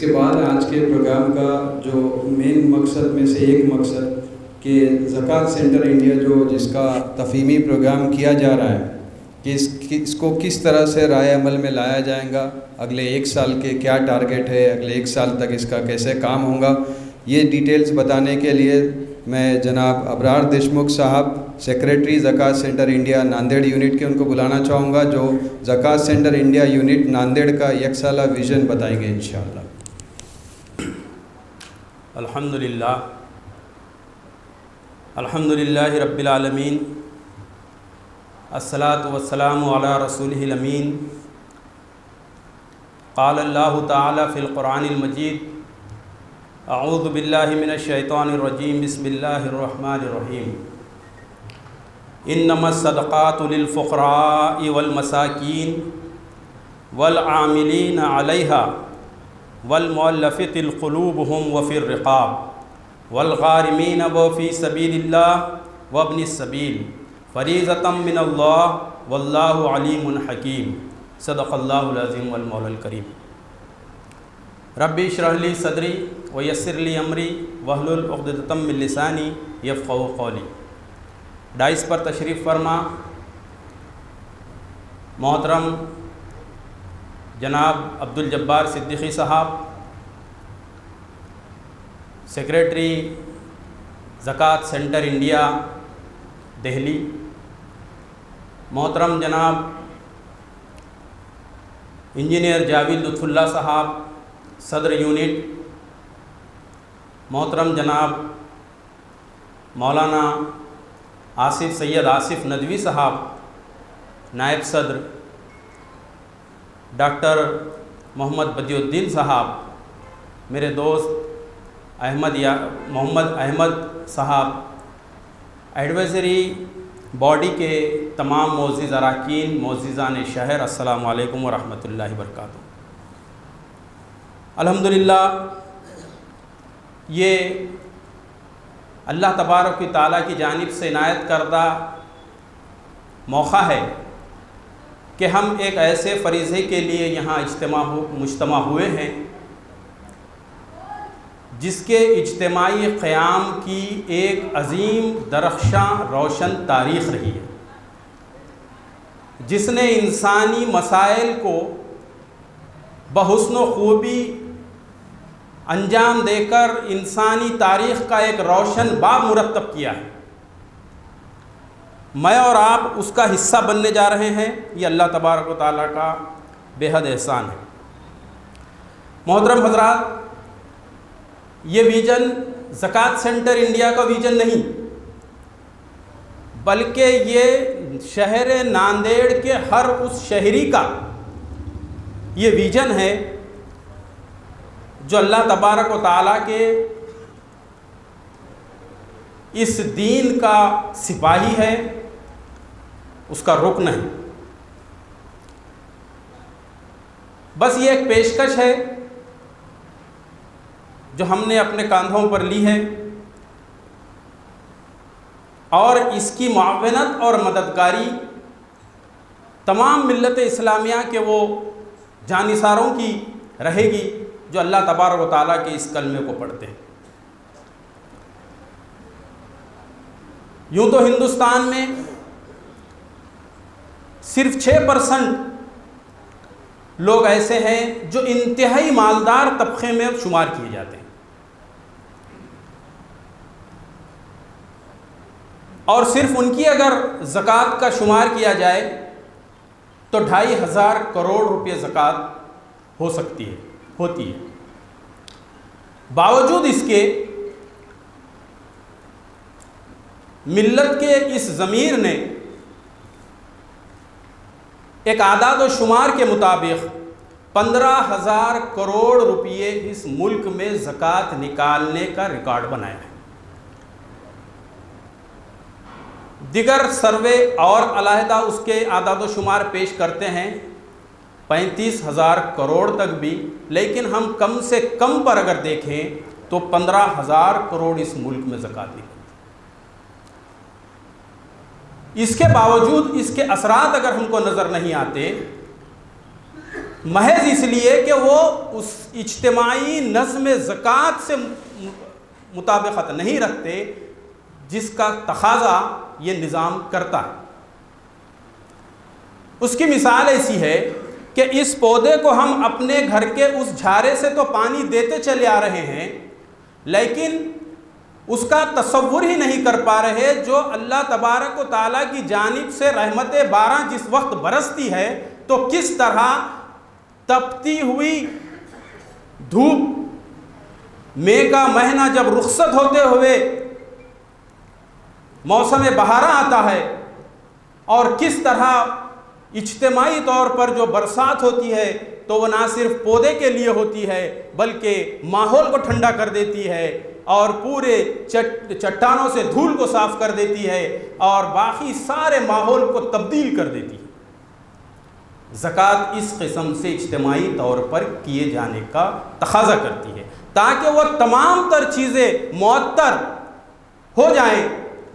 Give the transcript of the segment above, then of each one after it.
اس کے بعد آج کے پروگرام کا جو مین مقصد میں سے ایک مقصد کہ زکوٰۃ سینٹر انڈیا جس کا تفہیمی پروگرام کیا جا رہا ہے کہ اس کو کس طرح سے رائے عمل میں لایا جائے گا، اگلے ایک سال کے کیا ٹارگٹ ہے، اگلے ایک سال تک اس کا کیسے کام ہوگا، یہ ڈیٹیلز بتانے کے لیے میں جناب ابرار دیشمکھ صاحب سیکریٹری زکوٰۃ سینٹر انڈیا ناندیڑ یونٹ کے ان کو بلانا چاہوں گا، جو زکوٰۃ سینٹر انڈیا یونٹ ناندیڑ کا یک سالہ ویژن بتائیں گے انشاءاللہ۔ الحمدللہ رب العالمین، الصلاۃ والسلام علی رسولہ الامین۔ قال اللہ تعالی فی القرآن المجید، اعوذ باللہ من الشیطان الرجیم، بسم اللہ الرحمن الرحیم۔ انما الصدقات للفقراء والمساکین والعاملین علیہا والمؤلفۃ قلوبہم وفی الرقاب والغارمین وفی سبیل اللہ وابن السبیل فریضۃ من اللہ واللہ علیم حکیم۔ صدق اللہ العظیم والمولا الکریم۔ ربی اشرح لی صدری ویسر لی امری واحلل عقدۃ من لسانی یفقہوا قولی۔ ڈائس پر تشریف فرما محترم جناب عبدالجبار صدیقی صاحب، سیکریٹری زکوٰۃ سینٹر انڈیا دہلی، محترم جناب انجینئر جاوید لطف اللہ صاحب صدر یونٹ، محترم جناب مولانا سید آصف ندوی صاحب نائب صدر، ڈاکٹر محمد بدیع الدین صاحب، میرے دوست محمد احمد صاحب، ایڈوائزری باڈی کے تمام معزز اراکین، معززان شہر، السلام علیکم ورحمۃ اللہ وبرکاتہ۔ الحمدللہ یہ اللہ تبارک و تعالیٰ کی جانب سے عنایت کردہ موقع ہے کہ ہم ایک ایسے فریضے کے لیے یہاں مجتمع ہوئے ہیں جس کے اجتماعی قیام کی ایک عظیم درخشاں روشن تاریخ رہی ہے، جس نے انسانی مسائل کو بحسن و خوبی انجام دے کر انسانی تاریخ کا ایک روشن باب مرتب کیا ہے۔ میں اور آپ اس کا حصہ بننے جا رہے ہیں، یہ اللہ تبارک و تعالیٰ کا بے حد احسان ہے۔ محترم حضرات، یہ ویژن زکوٰۃ سینٹر انڈیا کا ویژن نہیں، بلکہ یہ شہر ناندیڑ کے ہر اس شہری کا یہ ویژن ہے جو اللہ تبارک و تعالیٰ کے اس دین کا سپاہی ہے، اس کا رکن ہے۔ بس یہ ایک پیشکش ہے جو ہم نے اپنے کاندھوں پر لی ہے، اور اس کی معاونت اور مددگاری تمام ملت اسلامیہ کے وہ جانثاروں کی رہے گی جو اللہ تبارک و تعالیٰ کے اس کلمے کو پڑھتے ہیں۔ یوں تو ہندوستان میں صرف 6% لوگ ایسے ہیں جو انتہائی مالدار طبقے میں شمار کیے جاتے ہیں، اور صرف ان کی اگر زکوٰۃ کا شمار کیا جائے تو 2500 کروڑ روپے زکوٰۃ ہوتی ہے۔ باوجود اس کے ملت کے اس ضمیر نے ایک اعداد و شمار کے مطابق 15,000 کروڑ روپے اس ملک میں زکوٰۃ نکالنے کا ریکارڈ بنایا ہے۔ دیگر سروے اور علیحدہ اس کے اعداد و شمار پیش کرتے ہیں 35,000 کروڑ تک بھی، لیکن ہم کم سے کم پر اگر دیکھیں تو 15,000 کروڑ اس ملک میں زکوٰۃ نکلتی۔ اس کے باوجود اس کے اثرات اگر ہم کو نظر نہیں آتے محض اس لیے کہ وہ اس اجتماعی نظم زکوٰۃ سے مطابقت نہیں رکھتے جس کا تقاضا یہ نظام کرتا ہے۔ اس کی مثال ایسی ہے کہ اس پودے کو ہم اپنے گھر کے اس جھارے سے تو پانی دیتے چلے آ رہے ہیں، لیکن اس کا تصور ہی نہیں کر پا رہے جو اللہ تبارک و تعالیٰ کی جانب سے رحمت بارہ جس وقت برستی ہے تو کس طرح تپتی ہوئی دھوپ مئی کا مہینہ جب رخصت ہوتے ہوئے موسم بہارا آتا ہے اور کس طرح اجتماعی طور پر جو برسات ہوتی ہے تو وہ نہ صرف پودے کے لیے ہوتی ہے بلکہ ماحول کو ٹھنڈا کر دیتی ہے اور پورے چٹانوں سے دھول کو صاف کر دیتی ہے اور باقی سارے ماحول کو تبدیل کر دیتی ہے۔ زکوٰۃ اس قسم سے اجتماعی طور پر کیے جانے کا تقاضا کرتی ہے تاکہ وہ تمام تر چیزیں معطر ہو جائیں،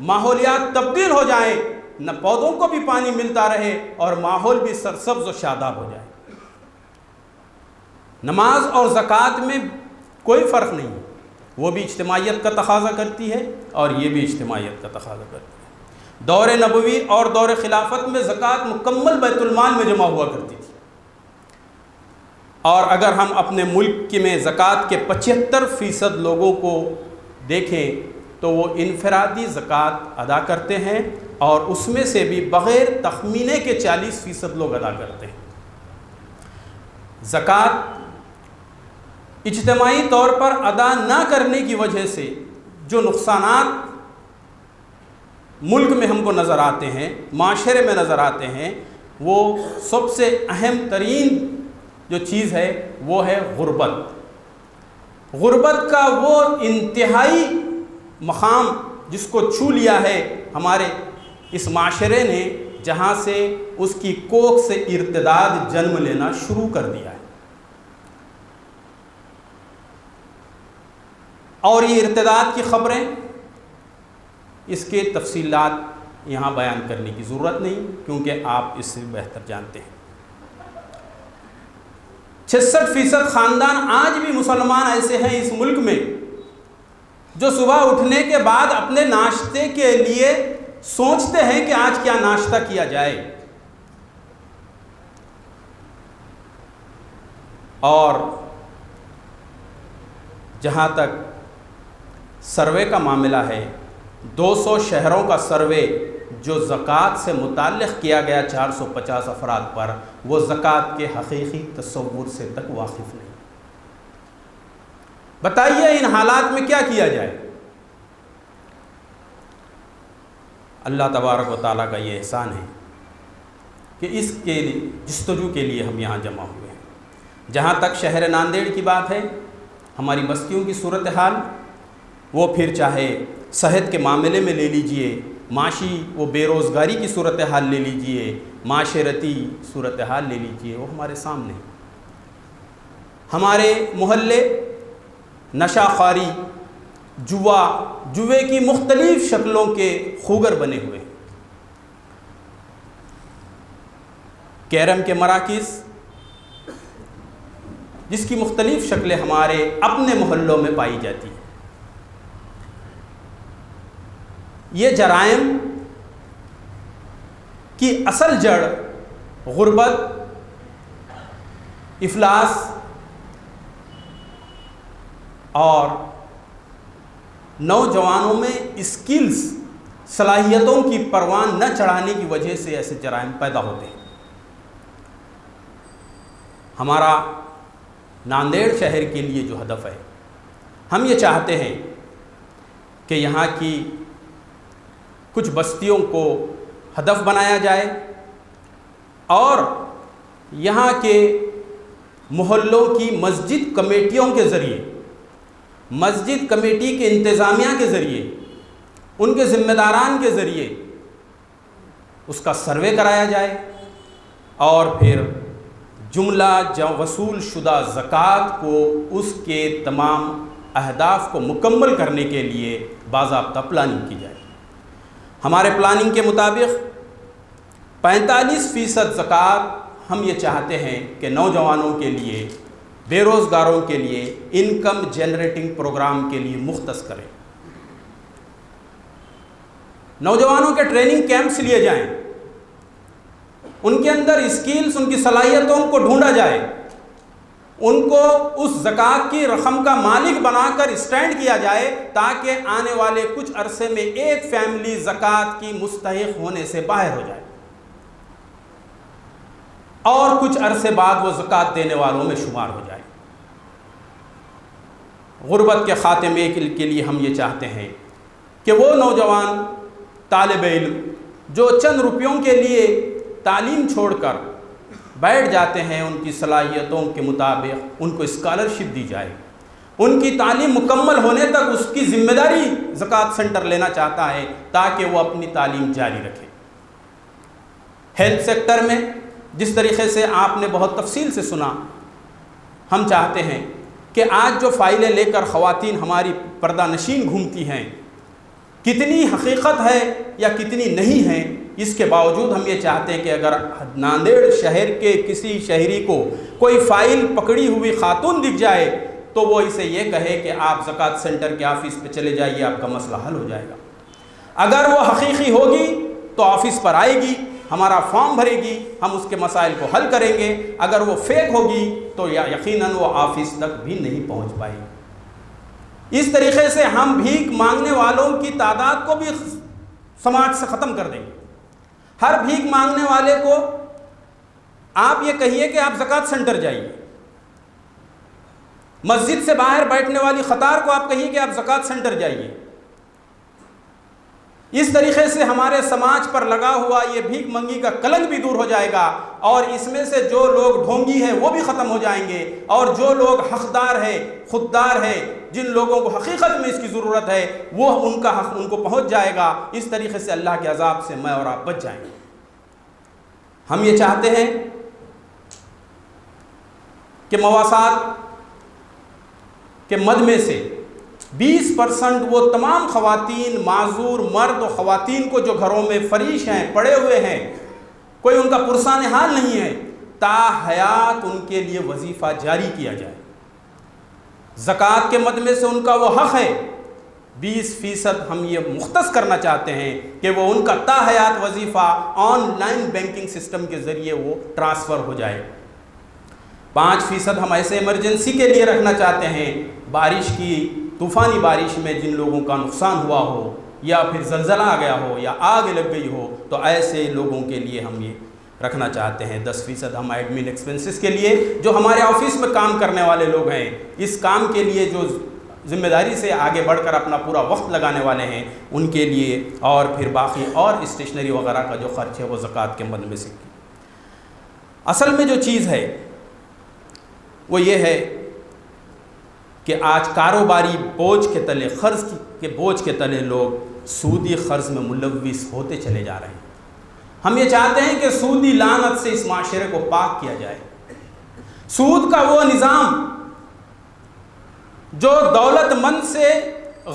ماحولیات تبدیل ہو جائیں، نہ پودوں کو بھی پانی ملتا رہے اور ماحول بھی سرسبز و شاداب ہو جائے۔ نماز اور زکوٰۃ میں کوئی فرق نہیں ہے، وہ بھی اجتماعیت کا تقاضا کرتی ہے اور یہ بھی اجتماعیت کا تقاضا کرتی ہے۔ دور نبوی اور دور خلافت میں زکوٰۃ مکمل بیت المال میں جمع ہوا کرتی تھی، اور اگر ہم اپنے ملک میں زکوٰۃ کے 75% لوگوں کو دیکھیں تو وہ انفرادی زکوٰۃ ادا کرتے ہیں اور اس میں سے بھی بغیر تخمینے کے 40% لوگ ادا کرتے ہیں۔ زکوٰۃ اجتماعی طور پر ادا نہ کرنے کی وجہ سے جو نقصانات ملک میں ہم کو نظر آتے ہیں، معاشرے میں نظر آتے ہیں، وہ سب سے اہم ترین جو چیز ہے وہ ہے غربت۔ غربت کا وہ انتہائی مقام جس کو چھو لیا ہے ہمارے اس معاشرے نے، جہاں سے اس کی کوکھ سے ارتداد جنم لینا شروع کر دیا ہے، اور یہ ارتداد کی خبریں اس کے تفصیلات یہاں بیان کرنے کی ضرورت نہیں کیونکہ آپ اس سے بہتر جانتے ہیں۔ 66% خاندان آج بھی مسلمان ایسے ہیں اس ملک میں جو صبح اٹھنے کے بعد اپنے ناشتے کے لیے سوچتے ہیں کہ آج کیا ناشتہ کیا جائے، اور جہاں تک سروے کا معاملہ ہے، 200 شہروں کا سروے جو زکوٰۃ سے متعلق کیا گیا 450 افراد پر، وہ زکوٰۃ کے حقیقی تصور سے تک واقف نہیں۔ بتائیے ان حالات میں کیا کیا جائے؟ اللہ تبارک و تعالیٰ کا یہ احسان ہے کہ اس کے جستجو کے لیے ہم یہاں جمع ہوئے ہیں۔ جہاں تک شہر ناندیڑ کی بات ہے، ہماری بستیوں کی صورتحال، وہ پھر چاہے صحت کے معاملے میں لے لیجئے، معاشی و بے روزگاری کی صورتحال لے لیجئے، معاشرتی صورتحال لے لیجئے، وہ ہمارے سامنے ہے۔ ہمارے محلے نشہ خواری، جوے کی مختلف شکلوں کے خوگر بنے ہوئے ہیں، کیرم کے مراکز جس کی مختلف شکلیں ہمارے اپنے محلوں میں پائی جاتی ہیں۔ یہ جرائم کی اصل جڑ غربت، افلاس اور نوجوانوں میں اسکلز، صلاحیتوں کی پروان نہ چڑھانے کی وجہ سے ایسے جرائم پیدا ہوتے ہیں۔ ہمارا ناندیڑ شہر کے لیے جو ہدف ہے، ہم یہ چاہتے ہیں کہ یہاں کی کچھ بستیوں کو ہدف بنایا جائے اور یہاں کے محلوں کی مسجد کمیٹیوں کے ذریعے، مسجد کمیٹی کے انتظامیہ کے ذریعے، ان کے ذمہ داران کے ذریعے اس کا سروے کرایا جائے اور پھر جملہ وصول شدہ زکوٰۃ کو اس کے تمام اہداف کو مکمل کرنے کے لیے باضابطہ پلاننگ کی جائے۔ ہمارے پلاننگ کے مطابق 45% زکوٰۃ ہم یہ چاہتے ہیں کہ نوجوانوں کے لیے، بے روزگاروں کے لیے انکم جنریٹنگ پروگرام کے لیے مختص کریں، نوجوانوں کے ٹریننگ کیمپس لیے جائیں، ان کے اندر اسکلز، ان کی صلاحیتوں کو ڈھونڈا جائے، ان کو اس زکوٰۃ کی رقم کا مالک بنا کر اسٹینڈ کیا جائے، تاکہ آنے والے کچھ عرصے میں ایک فیملی زکوٰۃ کی مستحق ہونے سے باہر ہو جائے اور کچھ عرصے بعد وہ زکوٰۃ دینے والوں میں شمار ہو جائے۔ غربت کے خاتمے کے لیے ہم یہ چاہتے ہیں کہ وہ نوجوان طالب علم جو چند روپیوں کے لیے تعلیم چھوڑ کر بیٹھ جاتے ہیں، ان کی صلاحیتوں کے مطابق ان کو اسکالرشپ دی جائے، ان کی تعلیم مکمل ہونے تک اس کی ذمہ داری زکوٰۃ سینٹر لینا چاہتا ہے تاکہ وہ اپنی تعلیم جاری رکھے۔ ہیلتھ سیکٹر میں جس طریقے سے آپ نے بہت تفصیل سے سنا، ہم چاہتے ہیں کہ آج جو فائلیں لے کر خواتین ہماری پردہ نشین گھومتی ہیں، کتنی حقیقت ہے یا کتنی نہیں ہے، اس کے باوجود ہم یہ چاہتے ہیں کہ اگر ناندیڑ شہر کے کسی شہری کو کوئی فائل پکڑی ہوئی خاتون دکھ جائے تو وہ اسے یہ کہے کہ آپ زکوٰۃ سینٹر کے آفس پہ چلے جائیے، آپ کا مسئلہ حل ہو جائے گا۔ اگر وہ حقیقی ہوگی تو آفس پر آئے گی، ہمارا فارم بھرے گی، ہم اس کے مسائل کو حل کریں گے۔ اگر وہ فیک ہوگی تو یقیناً وہ آفس تک بھی نہیں پہنچ پائے گی۔ اس طریقے سے ہم بھیک مانگنے والوں کی تعداد کو بھی سماج سے ختم کر دیں گے۔ ہر بھیک مانگنے والے کو آپ یہ کہیے کہ آپ زکوٰۃ سینٹر جائیے، مسجد سے باہر بیٹھنے والی قطار کو آپ کہیے کہ آپ زکوٰۃ سینٹر جائیے۔ اس طریقے سے ہمارے سماج پر لگا ہوا یہ بھیک منگی کا کلنک بھی دور ہو جائے گا، اور اس میں سے جو لوگ ڈھونگی ہیں وہ بھی ختم ہو جائیں گے، اور جو لوگ حقدار ہیں، خوددار ہیں، جن لوگوں کو حقیقت میں اس کی ضرورت ہے، وہ ان کا حق ان کو پہنچ جائے گا۔ اس طریقے سے اللہ کے عذاب سے میں اور آپ بچ جائیں گے۔ ہم یہ چاہتے ہیں کہ مواسات کے مد میں سے 20% وہ تمام خواتین، معذور مرد و خواتین کو جو گھروں میں فریش ہیں، پڑے ہوئے ہیں، کوئی ان کا پرسان حال نہیں ہے، تا حیات ان کے لیے وظیفہ جاری کیا جائے۔ زکوٰۃ کے مد میں سے ان کا وہ حق ہے، 20% ہم یہ مختص کرنا چاہتے ہیں کہ وہ ان کا تا حیات وظیفہ آن لائن بینکنگ سسٹم کے ذریعے وہ ٹرانسفر ہو جائے۔ 5% ہم ایسے ایمرجنسی کے لیے رکھنا چاہتے ہیں، بارش کی طوفانی بارش میں جن لوگوں کا نقصان ہوا ہو، یا پھر زلزلہ آ گیا ہو، یا آگ لگ گئی ہو، تو ایسے لوگوں کے لیے ہم یہ رکھنا چاہتے ہیں۔ 10% ہم ایڈمن ایکسپنسز کے لیے، جو ہمارے آفس میں کام کرنے والے لوگ ہیں، اس کام کے لیے جو ذمہ داری سے آگے بڑھ کر اپنا پورا وقت لگانے والے ہیں، ان کے لیے، اور پھر باقی اور اسٹیشنری وغیرہ کا جو خرچ ہے وہ زکوٰۃ کے مد میں سے۔ اصل میں جو چیز ہے وہ یہ ہے کہ آج کاروباری بوجھ کے تلے، قرض کے بوجھ کے تلے لوگ سودی قرض میں ملوث ہوتے چلے جا رہے ہیں۔ ہم یہ چاہتے ہیں کہ سودی لعنت سے اس معاشرے کو پاک کیا جائے۔ سود کا وہ نظام جو دولت مند سے،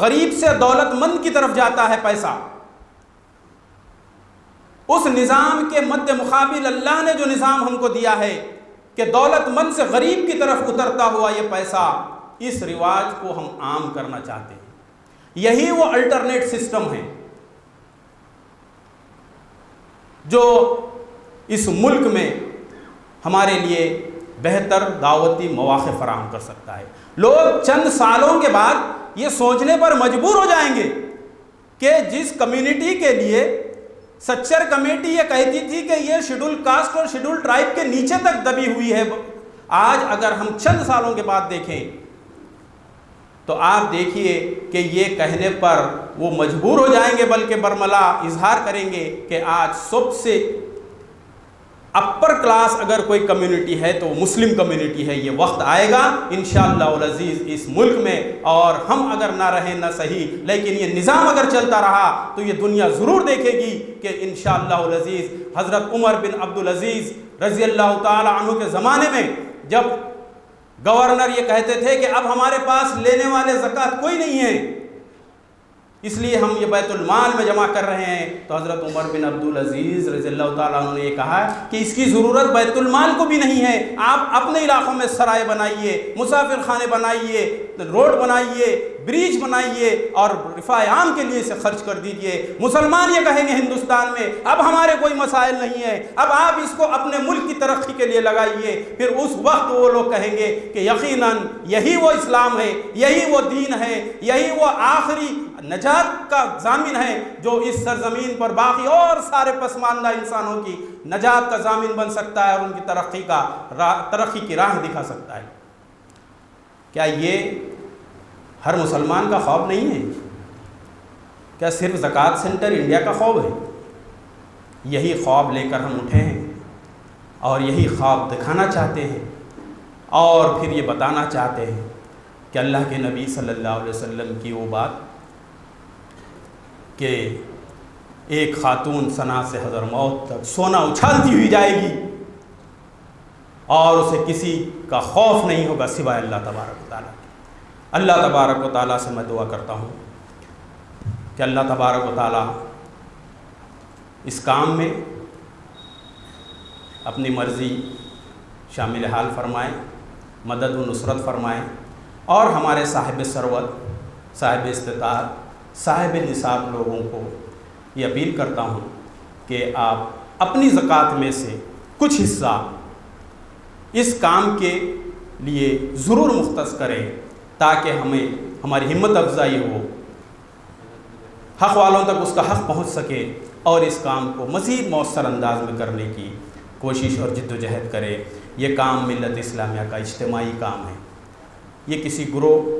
غریب سے دولت مند کی طرف جاتا ہے پیسہ، اس نظام کے مد مقابل اللہ نے جو نظام ہم کو دیا ہے کہ دولت مند سے غریب کی طرف اترتا ہوا یہ پیسہ، اس رواج کو ہم عام کرنا چاہتے ہیں۔ یہی وہ الٹرنیٹ سسٹم ہے جو اس ملک میں ہمارے لیے بہتر دعوتی مواقع فراہم کر سکتا ہے۔ لوگ چند سالوں کے بعد یہ سوچنے پر مجبور ہو جائیں گے کہ جس کمیونٹی کے لیے سچر کمیٹی یہ کہتی تھی کہ یہ شیڈول کاسٹ اور شیڈول ٹرائب کے نیچے تک دبی ہوئی ہے، آج اگر ہم چند سالوں کے بعد دیکھیں تو آپ دیکھیے کہ یہ کہنے پر وہ مجبور ہو جائیں گے، بلکہ برملا اظہار کریں گے کہ آج سب سے اپر کلاس اگر کوئی کمیونٹی ہے تو مسلم کمیونٹی ہے۔ یہ وقت آئے گا انشاءاللہ العزیز اس ملک میں، اور ہم اگر نہ رہیں نہ صحیح، لیکن یہ نظام اگر چلتا رہا تو یہ دنیا ضرور دیکھے گی کہ انشاءاللہ العزیز حضرت عمر بن عبدالعزیز رضی اللہ تعالی عنہ کے زمانے میں جب گورنر یہ کہتے تھے کہ اب ہمارے پاس لینے والے زکوٰۃ کوئی نہیں ہے، اس لیے ہم یہ بیت المال میں جمع کر رہے ہیں۔ تو حضرت عمر بن عبدالعزیز رضی اللہ تعالیٰ عنہ نے یہ کہا کہ اس کی ضرورت بیت المال کو بھی نہیں ہے، آپ اپنے علاقوں میں سرائے بنائیے، مسافر خانے بنائیے، روڈ بنائیے، بریج بنائیے اور رفاع عام کے لیے اسے خرچ کر دیجئے۔ مسلمان یہ کہیں گے ہندوستان میں اب ہمارے کوئی مسائل نہیں ہیں، اب آپ اس کو اپنے ملک کی ترقی کے لیے لگائیے، پھر اس وقت وہ لوگ کہیں گے کہ یقیناً یہی وہ اسلام ہے، یہی وہ دین ہے، یہی وہ آخری نجات کا ضامن ہے جو اس سرزمین پر باقی اور سارے پسماندہ انسانوں کی نجات کا ضامن بن سکتا ہے اور ان کی ترقی کی راہ دکھا سکتا ہے۔ کیا یہ ہر مسلمان کا خواب نہیں ہے؟ کیا صرف زکوٰۃ سینٹر انڈیا کا خواب ہے؟ یہی خواب لے کر ہم اٹھے ہیں اور یہی خواب دکھانا چاہتے ہیں اور پھر یہ بتانا چاہتے ہیں کہ اللہ کے نبی صلی اللہ علیہ وسلم کی وہ بات کہ ایک خاتون ثنا سے حضر موت تک سونا اچھالتی ہوئی جائے گی اور اسے کسی کا خوف نہیں ہوگا سوائے اللہ تبارک و تعالیٰ۔ اللہ تبارک و تعالیٰ سے میں دعا کرتا ہوں کہ اللہ تبارک و تعالیٰ اس کام میں اپنی مرضی شامل حال فرمائے، مدد و نصرت فرمائے اور ہمارے صاحب ثروت، صاحب استطاعت، صاحب نصاب لوگوں کو یہ اپیل کرتا ہوں کہ آپ اپنی زکوٰۃ میں سے کچھ حصہ اس کام کے لیے ضرور مختص کریں تاکہ ہماری ہمت افزائی ہو، حق والوں تک اس کا حق پہنچ سکے اور اس کام کو مزید مؤثر انداز میں کرنے کی کوشش اور جد و جہد کرے۔ یہ کام ملت اسلامیہ کا اجتماعی کام ہے، یہ کسی گروہ،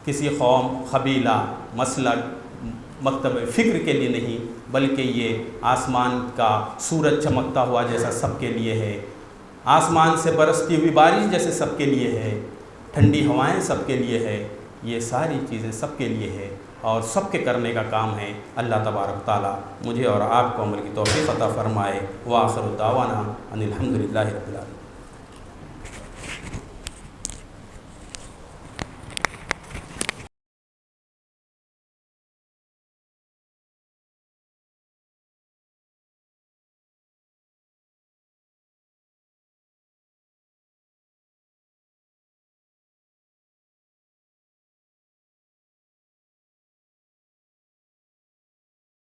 کسی قوم، قبیلہ، مسلک، مکتب فکر کے لیے نہیں، بلکہ یہ آسمان کا سورج چمکتا ہوا جیسا سب کے لیے ہے، آسمان سے برستی ہوئی بارش جیسے سب کے لیے ہے، ٹھنڈی ہوائیں سب کے لیے ہے، یہ ساری چیزیں سب کے لیے ہے اور سب کے کرنے کا کام ہے۔ اللہ تبارک تعالیٰ مجھے اور آپ کو عمل کی توفیق عطا فرمائے۔ وآخر دعوانا ان الحمد للہ رب العالمین۔